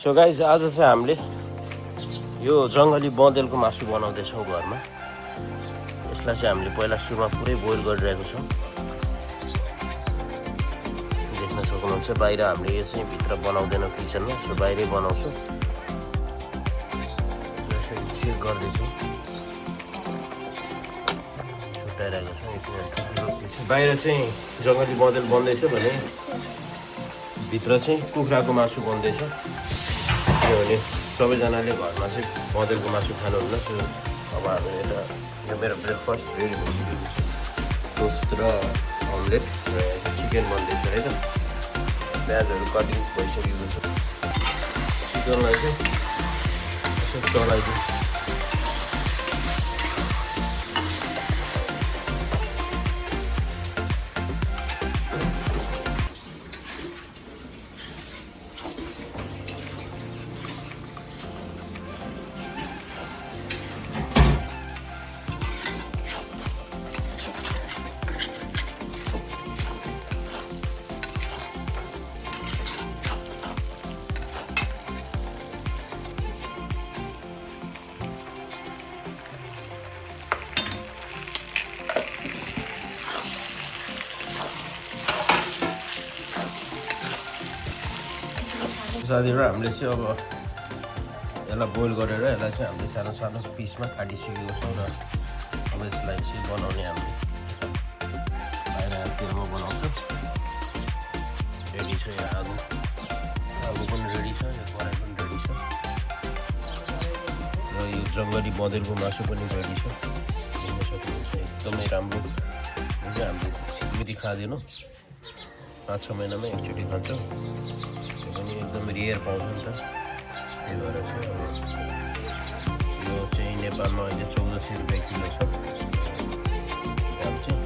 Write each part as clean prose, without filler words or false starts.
So guys आज चाहिँ हामीले यो जङ्गली बँदेलको मासु बनाउँदैछौँ घरमा। यसलाई चाहिँ हामीले पहिला सुरुमा पुरै बोइल गरिरहेको छौँ। देख्न सक्नुहुन्छ बाहिर हामीले यो चाहिँ भित्र बनाउँदैनौँ किचनमा, सो बाहिरै बनाउँछौँ। यसरी चेक गर्दैछौँ, छुट्याइरहेको छौँ। बाहिर चाहिँ जङ्गली बँदेल बन्दैछ भने भित्र चाहिँ कुखुराको मासु बन्दैछ। किनभने सबैजनाले घरमा चाहिँ बँदेलको मासु खानुहुन्न। त्यो अब हामी यता यो मेरो ब्रेकफास्ट रेडी भइसकेको छ। टोस्ट र अमलेट र चिकन बन्दैछ है त। प्याजहरू कटिङ भइसकेको छ। चिकनलाई चाहिँ यसो चलाइदिउँ। साथीहरू हामीले चाहिँ अब यसलाई बोइल गरेर यसलाई चाहिँ हामीले सानो सानो पिसमा काटिसकेको छौँ र अब यसलाई चाहिँ बनाउने हामीले बाहिर तेलमा बनाउँछौँ। रेडी छ यो आगो पनि रेडी छ, यो कराई पनि रेडी छ र यो जङ्गली बँदेलको मासु पनि रेडी छ। देख्न सक्नुहुन्छ एकदमै राम्रो। यो चाहिँ हामीले सिक्किमती खाँदैनौँ, 5-6 महिनामा एकचोटि खान्छौँ। पनि एकदम रियर पाउँछ नि त, त्यही भएर चाहिँ अब यो चाहिँ नेपालमा अहिले 1400 रुपियाँ किलो छ दाम चाहिँ।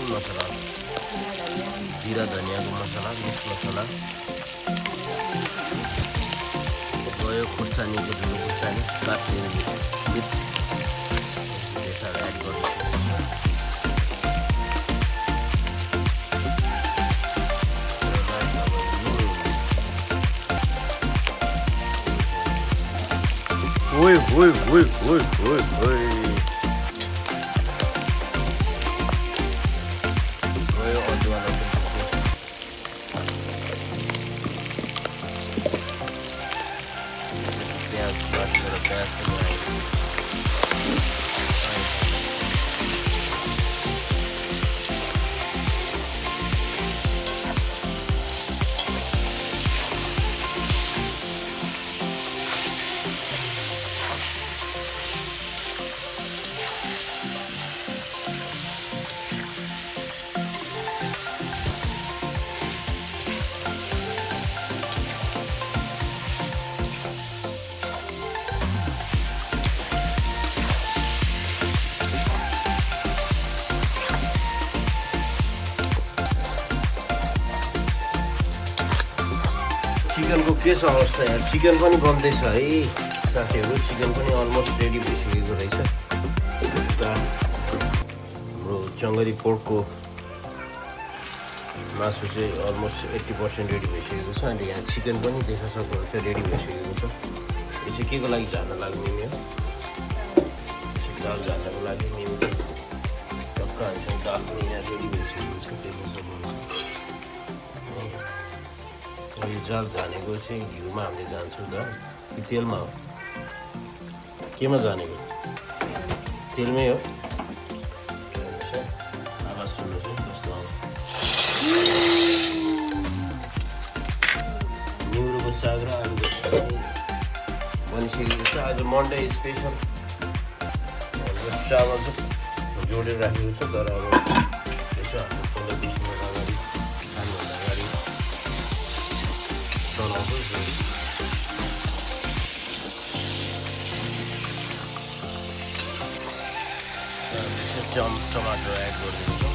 मसला जिरा धनियाको मसला, मिक्स मसला गयो, खुर्सानीको झुलो खुर्सानी काटेर मिक्स त्यसलाई एड गर्नुपर्छ। ओइ ओइ ओइ ओइ ओइ ओइ चिकनको के छ अवस्था यार? चिकन पनि बन्दैछ है साथीहरू। चिकन पनि अलमोस्ट रेडी भइसकेको रहेछ। हाम्रो जङ्गली पोर्कको मासु चाहिँ अलमोस्ट 80% रेडी भइसकेको छ। अनि यहाँ चिकन पनि देख्न सक्नुहुन्छ रेडी भइसकेको छ। यो चाहिँ के को लागि झार्न लाग्ने हो? दाल झार्नको लागि टक्क हाल्छौँ। दाल पनि यहाँ रेडी भइसकेको छ त्यसमा सक्नुहुन्छ यो जाल जानेको चाहिँ घिउमा हामीले जान्छौँ दाल कि तेलमा हो केमा जानेको तेलमै हो आवाज सुन्नुहोस् है कस्तो आउँछ निउरोको साग र आलुको बनिसकेको छ आज मन्डे स्पेसल चावल चाहिँ जोडेर राखेको छ तर अब यसो हाम्रो 15-20 मिनट अगाडि खानुभन्दा अगाडि चलाउँछु टमाटर एड गरिदिन्छौँ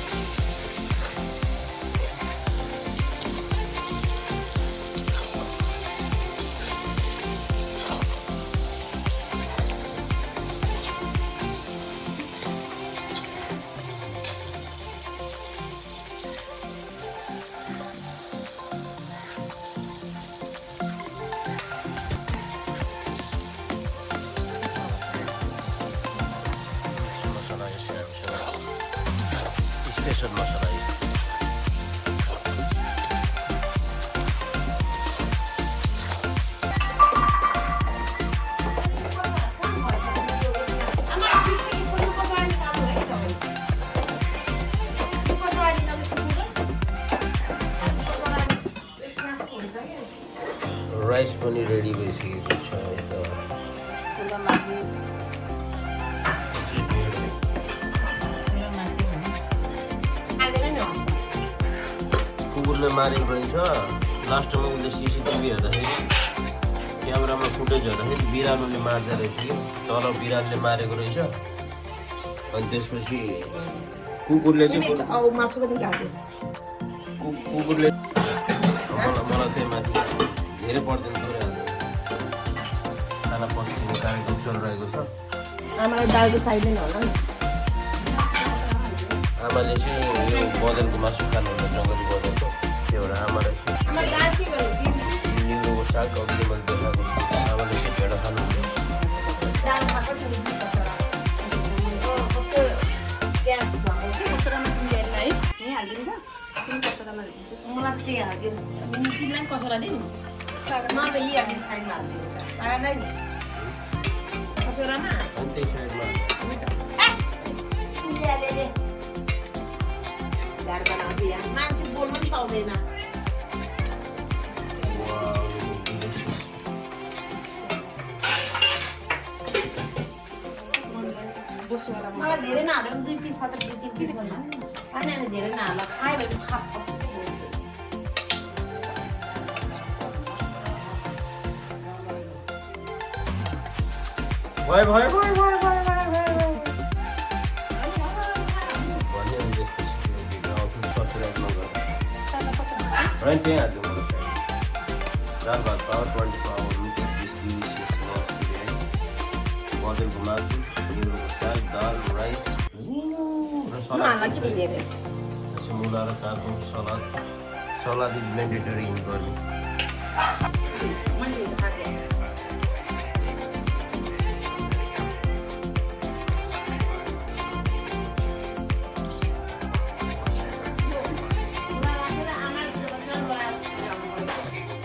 स्पेसल मसला यो राइस पनि रेडी भइसकेको छ कुकुरले मारेको रहेछ लास्टमा उसले सिसिटिभी हेर्दाखेरि क्यामेरामा फुटेज हेर्दाखेरि बिरालोले मार्दो रहेछ कि तल बिरालोले मारेको रहेछ अनि त्यसपछि कुकुरले चाहिँ कुकुरले मलाई त्यही माथि धेरै पर्दैन खाना पस्किने कार्यक्रम चलिरहेको छ आमाले चाहिँ यो बदलको मासु खानुहुन्छ जङ्गली बदलको त्यो भएर आमालाई निउरोको साग अघि मैले देखाएको आमाले चाहिँ भेडा खानुहुन्छ त्यही साइडमा मान्छे बोल्न पनि पाउँदैन मलाई धेरै नहाल्यो भने 2 पिस मात्र 2-3 पिस भन्नु अनि धेरै नहाल्यो खायो भने खाप Right there, the दाल भात power 24 hours look at this delicious lunch today. Bottle masu, niuroको साग, दाल, rice. Mula र काँको salad. Salad is mandatory in Burma.